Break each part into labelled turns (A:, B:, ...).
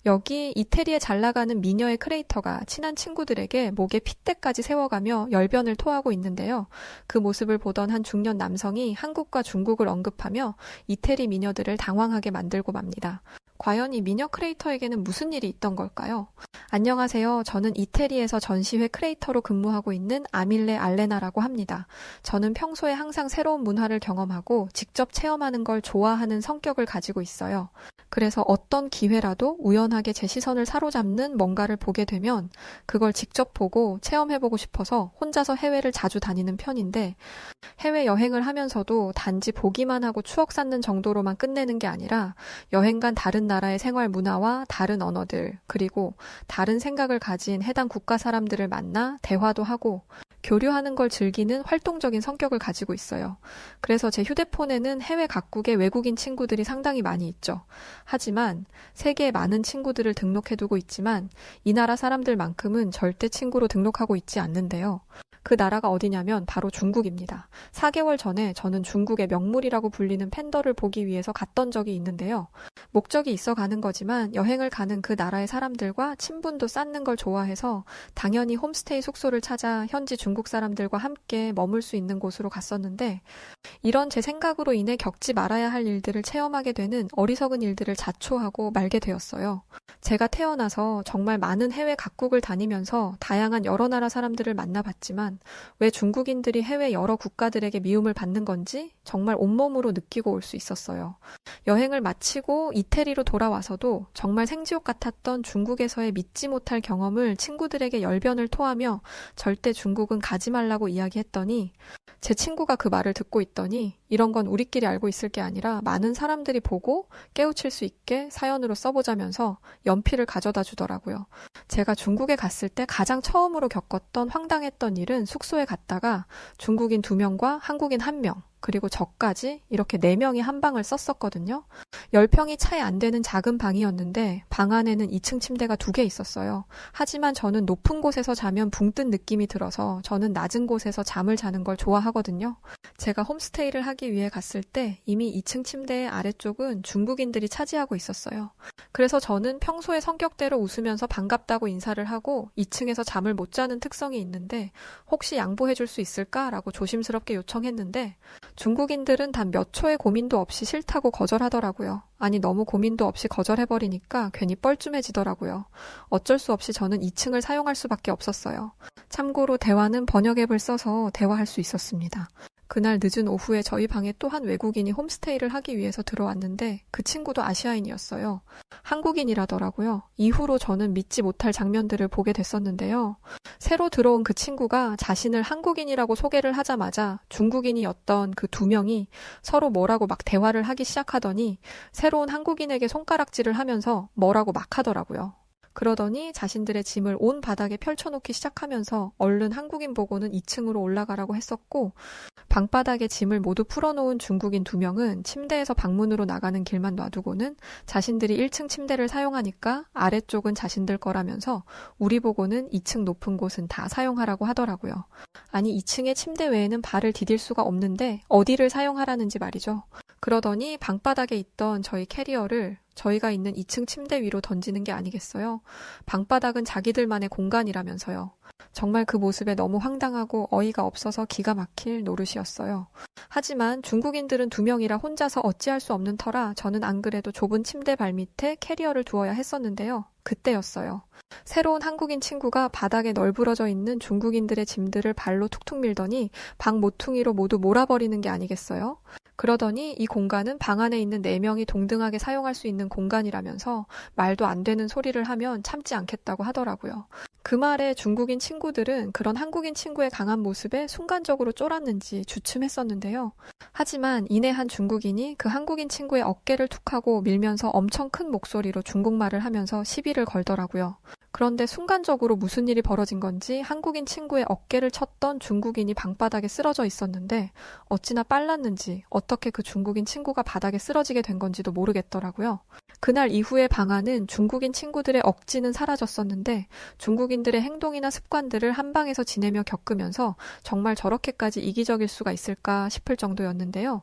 A: 여기 이태리에 잘 나가는 미녀의 크리에이터가 친한 친구들에게 목에 핏대까지 세워가며 열변을 토하고 있는데요. 그 모습을 보던 한 중년 남성이 한국과 중국을 언급하며 이태리 미녀들을 당황하게 만들고 맙니다. 과연 이 미녀 크리에이터에게는 무슨 일이 있던 걸까요? 안녕하세요. 저는 이태리에서 전시회 크리에이터로 근무하고 있는 아밀레 알레나라고 합니다. 저는 평소에 항상 새로운 문화를 경험하고 직접 체험하는 걸 좋아하는 성격을 가지고 있어요. 그래서 어떤 기회라도 우연하게 제 시선을 사로잡는 뭔가를 보게 되면 그걸 직접 보고 체험해보고 싶어서 혼자서 해외를 자주 다니는 편인데, 해외여행을 하면서도 단지 보기만 하고 추억 쌓는 정도로만 끝내는 게 아니라 여행 간 다른 나라의 생활 문화와 다른 언어들, 그리고 다른 생각을 가진 해당 국가 사람들을 만나 대화도 하고 교류하는 걸 즐기는 활동적인 성격을 가지고 있어요. 그래서 제 휴대폰에는 해외 각국의 외국인 친구들이 상당히 많이 있죠. 하지만 세계에 많은 친구들을 등록해두고 있지만 이 나라 사람들만큼은 절대 친구로 등록하고 있지 않는데요. 그 나라가 어디냐면 바로 중국입니다. 4개월 전에 저는 중국의 명물이라고 불리는 팬더를 보기 위해서 갔던 적이 있는데요. 목적이 있어 가는 거지만 여행을 가는 그 나라의 사람들과 친분도 쌓는 걸 좋아해서 당연히 홈스테이 숙소를 찾아 현지 중국 사람들과 함께 머물 수 있는 곳으로 갔었는데, 이런 제 생각으로 인해 겪지 말아야 할 일들을 체험하게 되는 어리석은 일들을 자초하고 말게 되었어요. 제가 태어나서 정말 많은 해외 각국을 다니면서 다양한 여러 나라 사람들을 만나봤지만 왜 중국인들이 해외 여러 국가들에게 미움을 받는 건지 정말 온몸으로 느끼고 올 수 있었어요. 여행을 마치고 이태리로 돌아와서도 정말 생지옥 같았던 중국에서의 믿지 못할 경험을 친구들에게 열변을 토하며 절대 중국은 가지 말라고 이야기했더니, 제 친구가 그 말을 듣고 있더니 이런 건 우리끼리 알고 있을 게 아니라 많은 사람들이 보고 깨우칠 수 있게 사연으로 써보자면서 연필을 가져다 주더라고요. 제가 중국에 갔을 때 가장 처음으로 겪었던 황당했던 일은 숙소에 갔다가 중국인 2명과 한국인 1명, 그리고 저까지 이렇게 4명이 한 방을 썼었거든요. 10평이 차이 안 되는 작은 방이었는데 방 안에는 2층 침대가 2개 있었어요. 하지만 저는 높은 곳에서 자면 붕 뜬 느낌이 들어서 저는 낮은 곳에서 잠을 자는 걸 좋아하거든요. 제가 홈스테이를 하기 위해 갔을 때 이미 2층 침대의 아래쪽은 중국인들이 차지하고 있었어요. 그래서 저는 평소의 성격대로 웃으면서 반갑다고 인사를 하고 2층에서 잠을 못 자는 특성이 있는데 혹시 양보해 줄 수 있을까라고 조심스럽게 요청했는데, 중국인들은 단 몇 초의 고민도 없이 싫다고 거절하더라고요. 아니, 너무 고민도 없이 거절해버리니까 괜히 뻘쭘해지더라고요. 어쩔 수 없이 저는 2층을 사용할 수밖에 없었어요. 참고로 대화는 번역 앱을 써서 대화할 수 있었습니다. 그날 늦은 오후에 저희 방에 또 한 외국인이 홈스테이를 하기 위해서 들어왔는데 그 친구도 아시아인이었어요. 한국인이라더라고요. 이후로 저는 믿지 못할 장면들을 보게 됐었는데요. 새로 들어온 그 친구가 자신을 한국인이라고 소개를 하자마자 중국인이었던 그 2명이 서로 뭐라고 막 대화를 하기 시작하더니 새로운 한국인에게 손가락질을 하면서 뭐라고 막 하더라고요. 그러더니 자신들의 짐을 온 바닥에 펼쳐놓기 시작하면서 얼른 한국인 보고는 2층으로 올라가라고 했었고, 방바닥에 짐을 모두 풀어놓은 중국인 2명은 침대에서 방문으로 나가는 길만 놔두고는 자신들이 1층 침대를 사용하니까 아래쪽은 자신들 거라면서 우리 보고는 2층 높은 곳은 다 사용하라고 하더라고요. 아니, 2층의 침대 외에는 발을 디딜 수가 없는데 어디를 사용하라는지 말이죠. 그러더니 방바닥에 있던 저희 캐리어를 저희가 있는 2층 침대 위로 던지는 게 아니겠어요? 방바닥은 자기들만의 공간이라면서요. 정말 그 모습에 너무 황당하고 어이가 없어서 기가 막힐 노릇이었어요. 하지만 중국인들은 2명이라 혼자서 어찌할 수 없는 터라 저는 안 그래도 좁은 침대 발밑에 캐리어를 두어야 했었는데요. 그때였어요. 새로운 한국인 친구가 바닥에 널브러져 있는 중국인들의 짐들을 발로 툭툭 밀더니 방 모퉁이로 모두 몰아버리는 게 아니겠어요? 그러더니 이 공간은 방 안에 있는 4명이 동등하게 사용할 수 있는 공간이라면서 말도 안 되는 소리를 하면 참지 않겠다고 하더라고요. 그 말에 중국인 친구들은 그런 한국인 친구의 강한 모습에 순간적으로 쫄았는지 주춤했었는데요. 하지만 이내 한 중국인이 그 한국인 친구의 어깨를 툭 하고 밀면서 엄청 큰 목소리로 중국말을 하면서 시비를 걸더라고요. 그런데 순간적으로 무슨 일이 벌어진 건지 한국인 친구의 어깨를 쳤던 중국인이 방바닥에 쓰러져 있었는데 어찌나 빨랐는지 어떻게 그 중국인 친구가 바닥에 쓰러지게 된 건지도 모르겠더라고요. 그날 이후의 방안은 중국인 친구들의 억지는 사라졌었는데 중국인들의 행동이나 습관들을 한방에서 지내며 겪으면서 정말 저렇게까지 이기적일 수가 있을까 싶을 정도였는데요.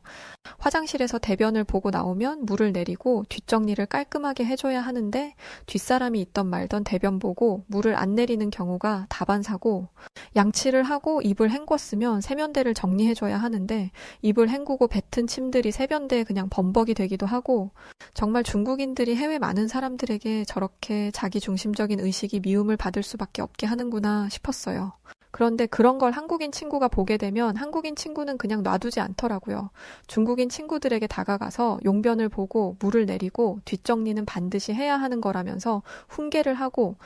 A: 화장실에서 대변을 보고 나오면 물을 내리고 뒷정리를 깔끔하게 해줘야 하는데 뒷사람이 있던 말던 대변 보고 물을 안 내리는 경우가 다반사고, 양치를 하고 입을 헹궜으면 세면대를 정리해줘야 하는데 입을 헹구고 뱉은 침들이 세면대에 그냥 범벅이 되기도 하고, 정말 중국인들이 해외 많은 사람들에게 저렇게 자기중심적인 의식이 미움을 받을 수밖에 없게 하는구나 싶었어요. 그런데 그런 걸 한국인 친구가 보게 되면 한국인 친구는 그냥 놔두지 않더라고요. 중국인 친구들에게 다가가서 용변을 보고 물을 내리고 뒷정리는 반드시 해야 하는 거라면서 훈계를 하고,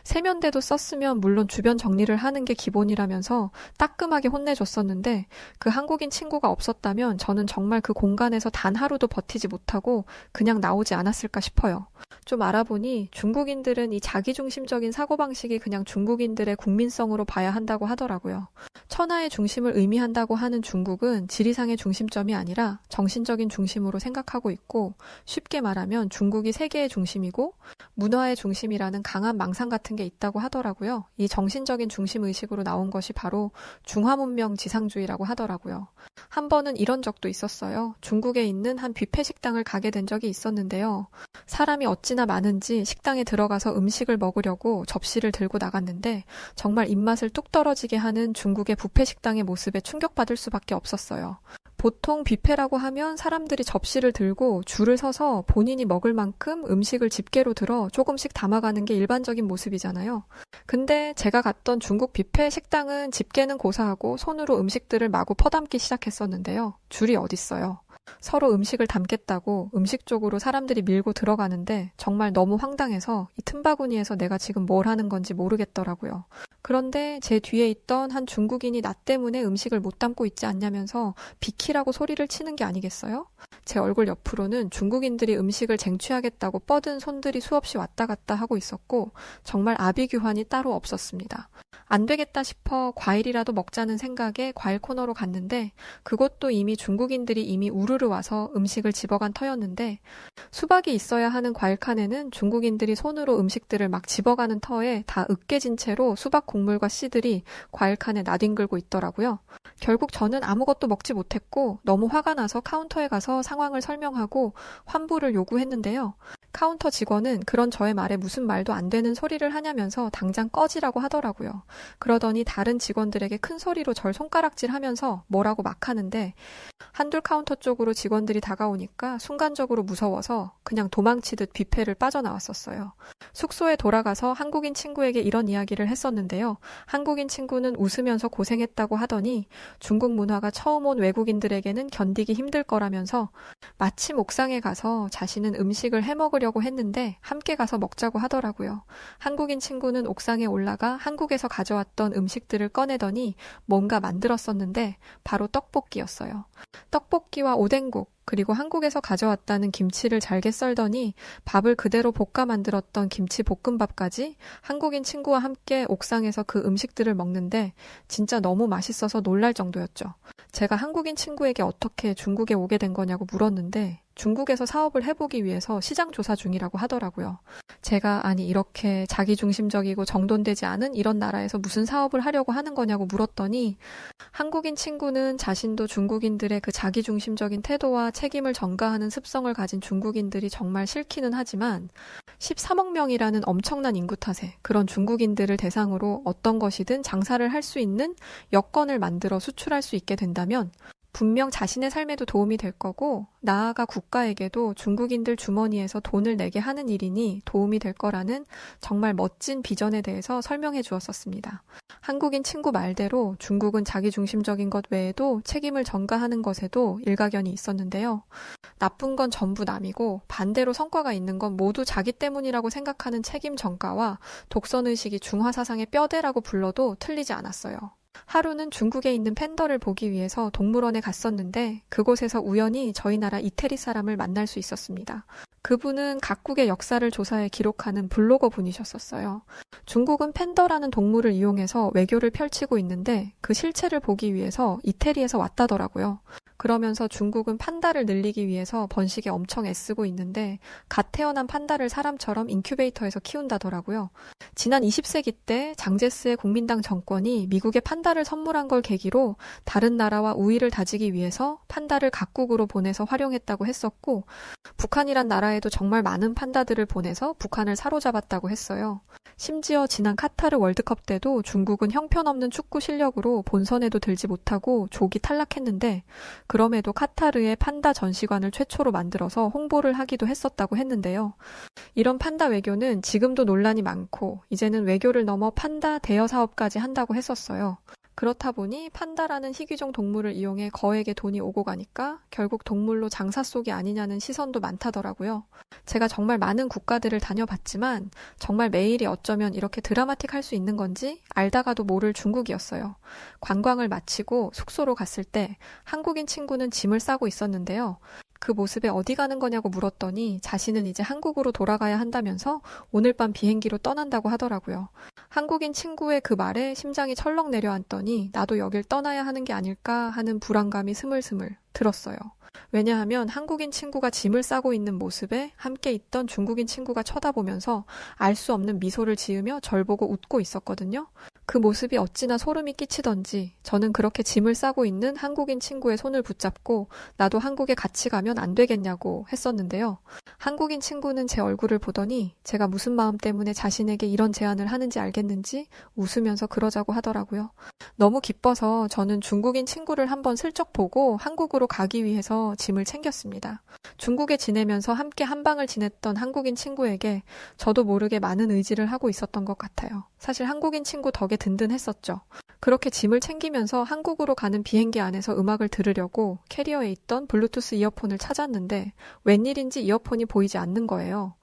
A: 세면대도 썼으면 물론 주변 정리를 하는 게 기본이라면서 따끔하게 혼내줬었는데, 그 한국인 친구가 없었다면 저는 정말 그 공간에서 단 하루도 버티지 못하고 그냥 나오지 않았을까 싶어요. 좀 알아보니 중국인들은 이 자기중심적인 사고방식이 그냥 중국인들의 국민성으로 봐야 한다고 하더라고요. 천하의 중심을 의미한다고 하는 중국은 지리상의 중심점이 아니라 정신적인 중심으로 생각하고 있고, 쉽게 말하면 중국이 세계의 중심이고 문화의 중심이라는 강한 망상 같은 게 있다고 하더라고요. 이 정신적인 중심의식으로 나온 것이 바로 중화문명 지상주의라고 하더라고요. 한 번은 이런 적도 있었어요. 중국에 있는 한 뷔페 식당을 가게 된 적이 있었는데요. 사람이 어찌나 많은지 식당에 들어가서 음식을 먹으려고 접시를 들고 나갔는데 정말 입맛을 뚝 떨어지게 하는 중국의 뷔페 식당의 모습에 충격받을 수밖에 없었어요. 보통 뷔페라고 하면 사람들이 접시를 들고 줄을 서서 본인이 먹을 만큼 음식을 집게로 들어 조금씩 담아가는 게 일반적인 모습이잖아요. 근데 제가 갔던 중국 뷔페 식당은 집게는 고사하고 손으로 음식들을 마구 퍼담기 시작했었는데요. 줄이 어딨어요. 서로 음식을 담겠다고 음식 쪽으로 사람들이 밀고 들어가는데 정말 너무 황당해서 이 틈바구니에서 내가 지금 뭘 하는 건지 모르겠더라고요. 그런데 제 뒤에 있던 한 중국인이 나 때문에 음식을 못 담고 있지 않냐면서 비키라고 소리를 치는 게 아니겠어요? 제 얼굴 옆으로는 중국인들이 음식을 쟁취하겠다고 뻗은 손들이 수없이 왔다 갔다 하고 있었고 정말 아비규환이 따로 없었습니다. 안 되겠다 싶어 과일이라도 먹자는 생각에 과일 코너로 갔는데 그것도 이미 중국인들이 이미 우르르 와서 음식을 집어간 터였는데, 수박이 있어야 하는 과일 칸에는 중국인들이 손으로 음식들을 막 집어가는 터에 다 으깨진 채로 수박 곡물과 씨들이 과일 칸에 나뒹굴고 있더라고요. 결국 저는 아무것도 먹지 못했고 너무 화가 나서 카운터에 가서 상황을 설명하고 환불을 요구했는데요. 카운터 직원은 그런 저의 말에 무슨 말도 안 되는 소리를 하냐면서 당장 꺼지라고 하더라고요. 그러더니 다른 직원들에게 큰 소리로 절 손가락질하면서 뭐라고 막 하는데, 한둘 카운터 쪽으로 직원들이 다가오니까 순간적으로 무서워서 그냥 도망치듯 뷔페를 빠져나왔었어요. 숙소에 돌아가서 한국인 친구에게 이런 이야기를 했었는데요. 한국인 친구는 웃으면서 고생했다고 하더니 중국 문화가 처음 온 외국인들에게는 견디기 힘들 거라면서 마침 옥상에 가서 자신은 음식을 해먹으려고 했는데 함께 가서 먹자고 하더라고요. 한국인 친구는 옥상에 올라가 한국에서 가져왔던 음식들을 꺼내더니 뭔가 만들었었는데 바로 떡볶이였어요. 떡볶이와 오뎅국, 그리고 한국에서 가져왔다는 김치를 잘게 썰더니 밥을 그대로 볶아 만들었던 김치 볶음밥까지 한국인 친구와 함께 옥상에서 그 음식들을 먹는데 진짜 너무 맛있어서 놀랄 정도였죠. 제가 한국인 친구에게 어떻게 중국에 오게 된 거냐고 물었는데 중국에서 사업을 해보기 위해서 시장 조사 중이라고 하더라고요. 제가 아니 이렇게 자기중심적이고 정돈되지 않은 이런 나라에서 무슨 사업을 하려고 하는 거냐고 물었더니 한국인 친구는 자신도 중국인들의 그 자기중심적인 태도와 책임을 전가하는 습성을 가진 중국인들이 정말 싫기는 하지만 13억 명이라는 엄청난 인구 탓에 그런 중국인들을 대상으로 어떤 것이든 장사를 할 수 있는 여건을 만들어 수출할 수 있게 된다면 분명 자신의 삶에도 도움이 될 거고 나아가 국가에게도 중국인들 주머니에서 돈을 내게 하는 일이니 도움이 될 거라는 정말 멋진 비전에 대해서 설명해 주었었습니다. 한국인 친구 말대로 중국은 자기중심적인 것 외에도 책임을 전가하는 것에도 일가견이 있었는데요. 나쁜 건 전부 남이고 반대로 성과가 있는 건 모두 자기 때문이라고 생각하는 책임 전가와 독선의식이 중화사상의 뼈대라고 불러도 틀리지 않았어요. 하루는 중국에 있는 팬더를 보기 위해서 동물원에 갔었는데 그곳에서 우연히 저희 나라 이태리 사람을 만날 수 있었습니다. 그분은 각국의 역사를 조사해 기록하는 블로거 분이셨었어요. 중국은 팬더라는 동물을 이용해서 외교를 펼치고 있는데 그 실체를 보기 위해서 이태리에서 왔다더라고요. 그러면서 중국은 판다를 늘리기 위해서 번식에 엄청 애쓰고 있는데 갓 태어난 판다를 사람처럼 인큐베이터에서 키운다더라고요. 지난 20세기 때 장제스의 국민당 정권이 미국에 판다를 선물한 걸 계기로 다른 나라와 우위를 다지기 위해서 판다를 각국으로 보내서 활용했다고 했었고 북한이란 나라에도 정말 많은 판다들을 보내서 북한을 사로잡았다고 했어요. 심지어 지난 카타르 월드컵 때도 중국은 형편없는 축구 실력으로 본선에도 들지 못하고 조기 탈락했는데 그럼에도 카타르에 판다 전시관을 최초로 만들어서 홍보를 하기도 했었다고 했는데요. 이런 판다 외교는 지금도 논란이 많고 이제는 외교를 넘어 판다 대여 사업까지 한다고 했었어요. 그렇다 보니 판다라는 희귀종 동물을 이용해 거액의 돈이 오고 가니까 결국 동물로 장사 속이 아니냐는 시선도 많다더라고요. 제가 정말 많은 국가들을 다녀봤지만 정말 매일이 어쩌면 이렇게 드라마틱할 수 있는 건지 알다가도 모를 중국이었어요. 관광을 마치고 숙소로 갔을 때 한국인 친구는 짐을 싸고 있었는데요. 그 모습에 어디 가는 거냐고 물었더니 자신은 이제 한국으로 돌아가야 한다면서 오늘 밤 비행기로 떠난다고 하더라고요. 한국인 친구의 그 말에 심장이 철렁 내려앉더니 나도 여길 떠나야 하는 게 아닐까 하는 불안감이 스물스물 들었어요. 왜냐하면 한국인 친구가 짐을 싸고 있는 모습에 함께 있던 중국인 친구가 쳐다보면서 알 수 없는 미소를 지으며 절 보고 웃고 있었거든요. 그 모습이 어찌나 소름이 끼치던지 저는 그렇게 짐을 싸고 있는 한국인 친구의 손을 붙잡고 나도 한국에 같이 가면 안 되겠냐고 했었는데요. 한국인 친구는 제 얼굴을 보더니 제가 무슨 마음 때문에 자신에게 이런 제안을 하는지 알겠는지 웃으면서 그러자고 하더라고요. 너무 기뻐서 저는 중국인 친구를 한번 슬쩍 보고 한국으로 가기 위해서 짐을 챙겼습니다. 중국에 지내면서 함께 한방을 지냈던 한국인 친구에게 저도 모르게 많은 의지를 하고 있었던 것 같아요. 사실 한국인 친구 덕에 든든했었죠. 그렇게 짐을 챙기면서 한국으로 가는 비행기 안에서 음악을 들으려고 캐리어에 있던 블루투스 이어폰을 찾았는데 웬일인지 이어폰이 보이지 않는 거예요.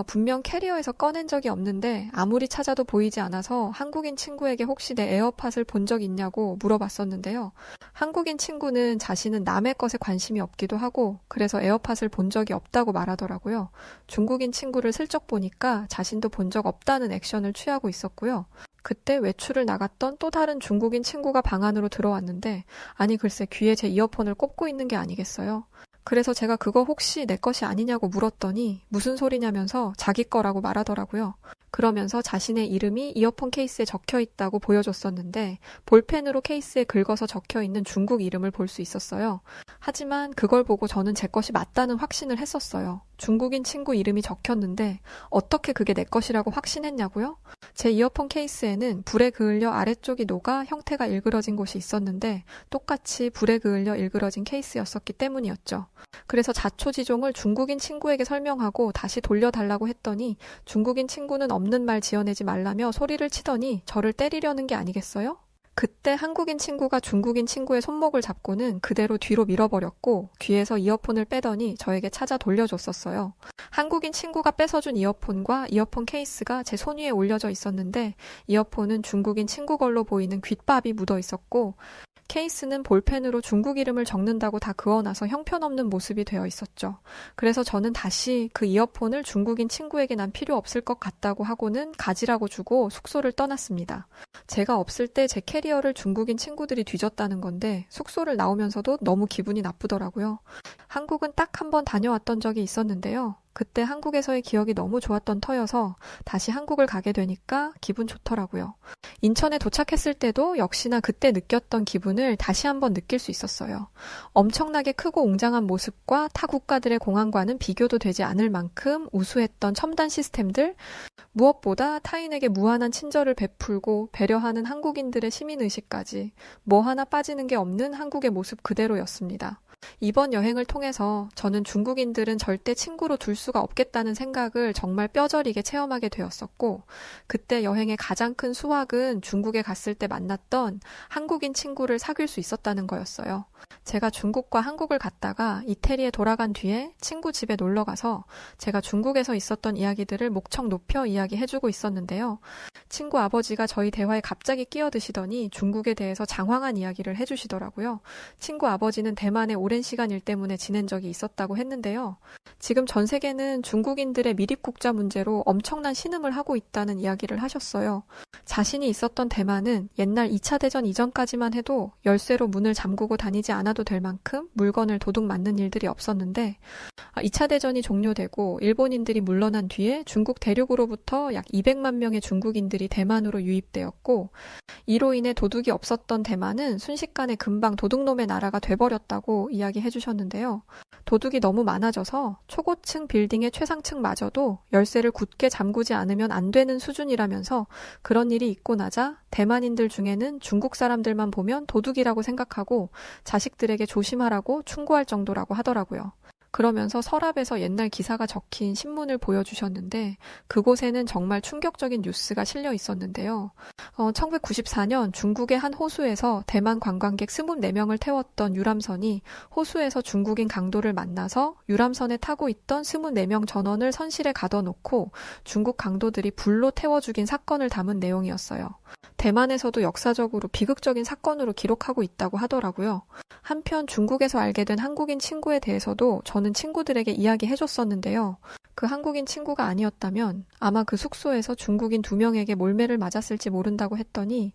A: 분명 캐리어에서 꺼낸 적이 없는데 아무리 찾아도 보이지 않아서 한국인 친구에게 혹시 내 에어팟을 본 적 있냐고 물어봤었는데요. 한국인 친구는 자신은 남의 것에 관심이 없기도 하고 그래서 에어팟을 본 적이 없다고 말하더라고요. 중국인 친구를 슬쩍 보니까 자신도 본 적 없다는 액션을 취하고 있었고요. 그때 외출을 나갔던 또 다른 중국인 친구가 방 안으로 들어왔는데 아니 글쎄 귀에 제 이어폰을 꼽고 있는 게 아니겠어요? 그래서 제가 그거 혹시 내 것이 아니냐고 물었더니 무슨 소리냐면서 자기 거라고 말하더라고요. 그러면서 자신의 이름이 이어폰 케이스에 적혀 있다고 보여줬었는데 볼펜으로 케이스에 긁어서 적혀 있는 중국 이름을 볼 수 있었어요. 하지만 그걸 보고 저는 제 것이 맞다는 확신을 했었어요. 중국인 친구 이름이 적혔는데 어떻게 그게 내 것이라고 확신했냐고요? 제 이어폰 케이스에는 불에 그을려 아래쪽이 녹아 형태가 일그러진 곳이 있었는데 똑같이 불에 그을려 일그러진 케이스였었기 때문이었죠. 그래서 자초지종을 중국인 친구에게 설명하고 다시 돌려달라고 했더니 중국인 친구는 없는 말 지어내지 말라며 소리를 치더니 저를 때리려는 게 아니겠어요? 그때 한국인 친구가 중국인 친구의 손목을 잡고는 그대로 뒤로 밀어버렸고 귀에서 이어폰을 빼더니 저에게 찾아 돌려줬었어요. 한국인 친구가 뺏어준 이어폰과 이어폰 케이스가 제 손 위에 올려져 있었는데 이어폰은 중국인 친구 걸로 보이는 귓밥이 묻어 있었고 케이스는 볼펜으로 중국 이름을 적는다고 다 그어놔서 형편없는 모습이 되어 있었죠. 그래서 저는 다시 그 이어폰을 중국인 친구에게 난 필요 없을 것 같다고 하고는 가지라고 주고 숙소를 떠났습니다. 제가 없을 때 제 캐리어를 중국인 친구들이 뒤졌다는 건데 숙소를 나오면서도 너무 기분이 나쁘더라고요. 한국은 딱 한 번 다녀왔던 적이 있었는데요. 그때 한국에서의 기억이 너무 좋았던 터여서 다시 한국을 가게 되니까 기분 좋더라고요. 인천에 도착했을 때도 역시나 그때 느꼈던 기분을 다시 한번 느낄 수 있었어요. 엄청나게 크고 웅장한 모습과 타 국가들의 공항과는 비교도 되지 않을 만큼 우수했던 첨단 시스템들, 무엇보다 타인에게 무한한 친절을 베풀고 배려하는 한국인들의 시민의식까지 뭐 하나 빠지는 게 없는 한국의 모습 그대로였습니다. 이번 여행을 통해서 저는 중국인들은 절대 친구로 둘 수가 없겠다는 생각을 정말 뼈저리게 체험하게 되었었고, 그때 여행의 가장 큰 수확은 중국에 갔을 때 만났던 한국인 친구를 사귈 수 있었다는 거였어요. 제가 중국과 한국을 갔다가 이태리에 돌아간 뒤에 친구 집에 놀러 가서 제가 중국에서 있었던 이야기들을 목청 높여 이야기해주고 있었는데요. 친구 아버지가 저희 대화에 갑자기 끼어드시더니 중국에 대해서 장황한 이야기를 해주시더라고요. 친구 아버지는 대만에 오랜 시간 일 때문에 지낸 적이 있었다고 했는데요. 지금 전 세계는 중국인들의 미립국자 문제로 엄청난 신음을 하고 있다는 이야기를 하셨어요. 자신이 있었던 대만은 옛날 2차 대전 이전까지만 해도 열쇠로 문을 잠그고 다니지 않아도 될 만큼 물건을 도둑 맞는 일들이 없었는데 2차 대전이 종료되고 일본인들이 물러난 뒤에 중국 대륙으로부터 약 200만 명의 중국인들이 대만으로 유입되었고 이로 인해 도둑이 없었던 대만은 순식간에 금방 도둑놈의 나라가 돼버렸다고 이야기해 주셨는데요. 도둑이 너무 많아져서 초고층 빌딩의 최상층마저도 열쇠를 굳게 잠그지 않으면 안 되는 수준이라면서 그런 일이 있고 나자 대만인들 중에는 중국 사람들만 보면 도둑이라고 생각하고 자식들에게 조심하라고 충고할 정도라고 하더라고요. 그러면서 서랍에서 옛날 기사가 적힌 신문을 보여주셨는데 그곳에는 정말 충격적인 뉴스가 실려 있었는데요. 1994년 중국의 한 호수에서 대만 관광객 24명을 태웠던 유람선이 호수에서 중국인 강도를 만나서 유람선에 타고 있던 24명 전원을 선실에 가둬놓고 중국 강도들이 불로 태워 죽인 사건을 담은 내용이었어요. 대만에서도 역사적으로 비극적인 사건으로 기록하고 있다고 하더라고요. 한편 중국에서 알게 된 한국인 친구에 대해서도 저는 친구들에게 이야기해줬었는데요. 그 한국인 친구가 아니었다면 아마 그 숙소에서 중국인 2명에게 몰매를 맞았을지 모른다고 했더니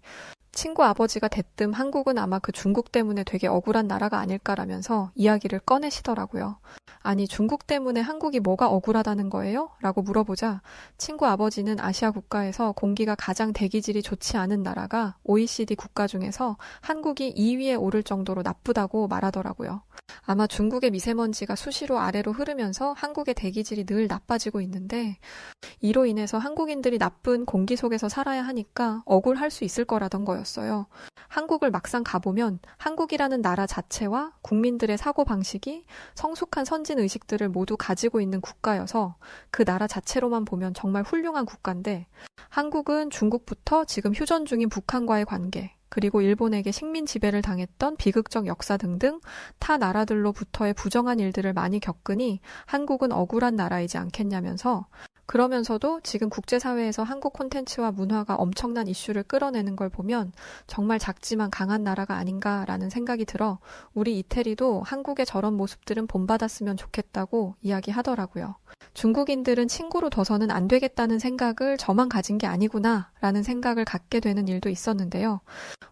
A: 친구 아버지가 대뜸 한국은 아마 그 중국 때문에 되게 억울한 나라가 아닐까라면서 이야기를 꺼내시더라고요. 아니 중국 때문에 한국이 뭐가 억울하다는 거예요? 라고 물어보자 친구 아버지는 아시아 국가에서 공기가 가장 대기질이 좋지 않은 나라가 OECD 국가 중에서 한국이 2위에 오를 정도로 나쁘다고 말하더라고요. 아마 중국의 미세먼지가 수시로 아래로 흐르면서 한국의 대기질이 늘 나빠지고 있는데 이로 인해서 한국인들이 나쁜 공기 속에서 살아야 하니까 억울할 수 있을 거라던 거였어요. 한국을 막상 가보면 한국이라는 나라 자체와 국민들의 사고방식이 성숙한 선진의식들을 모두 가지고 있는 국가여서 그 나라 자체로만 보면 정말 훌륭한 국가인데 한국은 중국부터 지금 휴전 중인 북한과의 관계 그리고 일본에게 식민 지배를 당했던 비극적 역사 등등 타 나라들로부터의 부정한 일들을 많이 겪으니 한국은 억울한 나라이지 않겠냐면서 그러면서도 지금 국제사회에서 한국 콘텐츠와 문화가 엄청난 이슈를 끌어내는 걸 보면 정말 작지만 강한 나라가 아닌가라는 생각이 들어 우리 이태리도 한국의 저런 모습들은 본받았으면 좋겠다고 이야기하더라고요. 중국인들은 친구로 둬서는 안 되겠다는 생각을 저만 가진 게 아니구나 라는 생각을 갖게 되는 일도 있었는데요.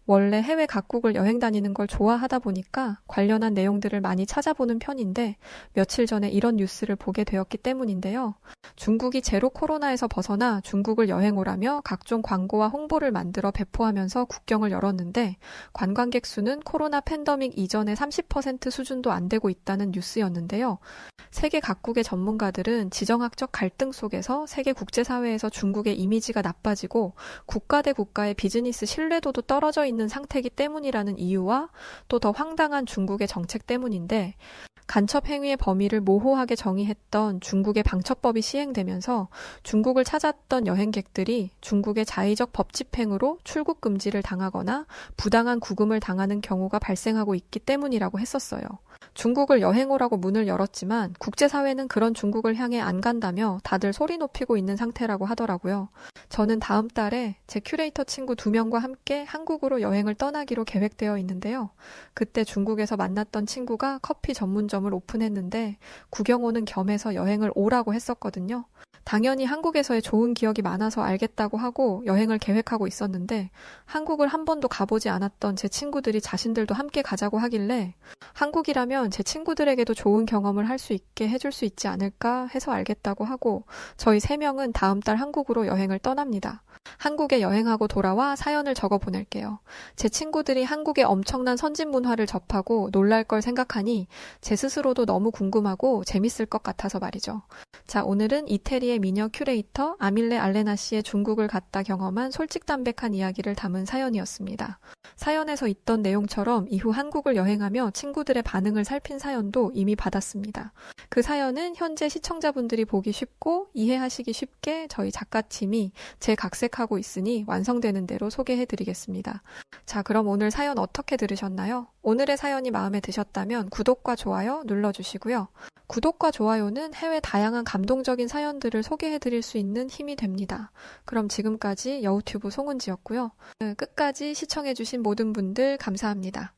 A: 원래 해외 각국을 여행 다니는 걸 좋아하다 보니까 관련한 내용들을 많이 찾아보는 편인데 며칠 전에 이런 뉴스를 보게 되었기 때문인데요. 중국이 제로 코로나에서 벗어나 중국을 여행 오라며 각종 광고와 홍보를 만들어 배포하면서 국경을 열었는데 관광객 수는 코로나 팬데믹 이전의 30% 수준도 안 되고 있다는 뉴스였는데요. 세계 각국의 전문가들은 지정학적 갈등 속에서 세계 국제사회에서 중국의 이미지가 나빠지고 국가 대 국가의 비즈니스 신뢰도도 떨어져 있는 상태이기 때문이라는 이유와 또 더 황당한 중국의 정책 때문인데 간첩 행위의 범위를 모호하게 정의했던 중국의 방첩법이 시행되면서 중국을 찾았던 여행객들이 중국의 자의적 법 집행으로 출국 금지를 당하거나 부당한 구금을 당하는 경우가 발생하고 있기 때문이라고 했었어요. 중국을 여행 오라고 문을 열었지만 국제사회는 그런 중국을 향해 안 간다며 다들 소리 높이고 있는 상태라고 하더라고요. 저는 다음 달에 제 큐레이터 친구 2명과 함께 한국으로 여행을 떠나기로 계획되어 있는데요. 그때 중국에서 만났던 친구가 커피 전문점을 오픈했는데 구경 오는 겸해서 여행을 오라고 했었거든요. 당연히 한국에서의 좋은 기억이 많아서 알겠다고 하고 여행을 계획하고 있었는데 한국을 한 번도 가보지 않았던 제 친구들이 자신들도 함께 가자고 하길래 한국이라면 제 친구들에게도 좋은 경험을 할 수 있게 해줄 수 있지 않을까 해서 알겠다고 하고 저희 3명은 다음 달 한국으로 여행을 떠납니다. 한국에 여행하고 돌아와 사연을 적어 보낼게요. 제 친구들이 한국의 엄청난 선진 문화를 접하고 놀랄 걸 생각하니 제 스스로도 너무 궁금하고 재밌을 것 같아서 말이죠. 자, 오늘은 이태리의 한국의 미녀 큐레이터 아밀레 알레나 씨의 중국을 갔다 경험한 솔직담백한 이야기를 담은 사연이었습니다. 사연에서 있던 내용처럼 이후 한국을 여행하며 친구들의 반응을 살핀 사연도 이미 받았습니다. 그 사연은 현재 시청자분들이 보기 쉽고 이해하시기 쉽게 저희 작가팀이 재각색하고 있으니 완성되는 대로 소개해드리겠습니다. 자, 그럼 오늘 사연 어떻게 들으셨나요? 오늘의 사연이 마음에 드셨다면 구독과 좋아요 눌러주시고요. 구독과 좋아요는 해외 다양한 감동적인 사연들을 소개해드릴 수 있는 힘이 됩니다. 그럼 지금까지 여우튜브 송은지였고요. 끝까지 시청해주신 모든 분들 감사합니다.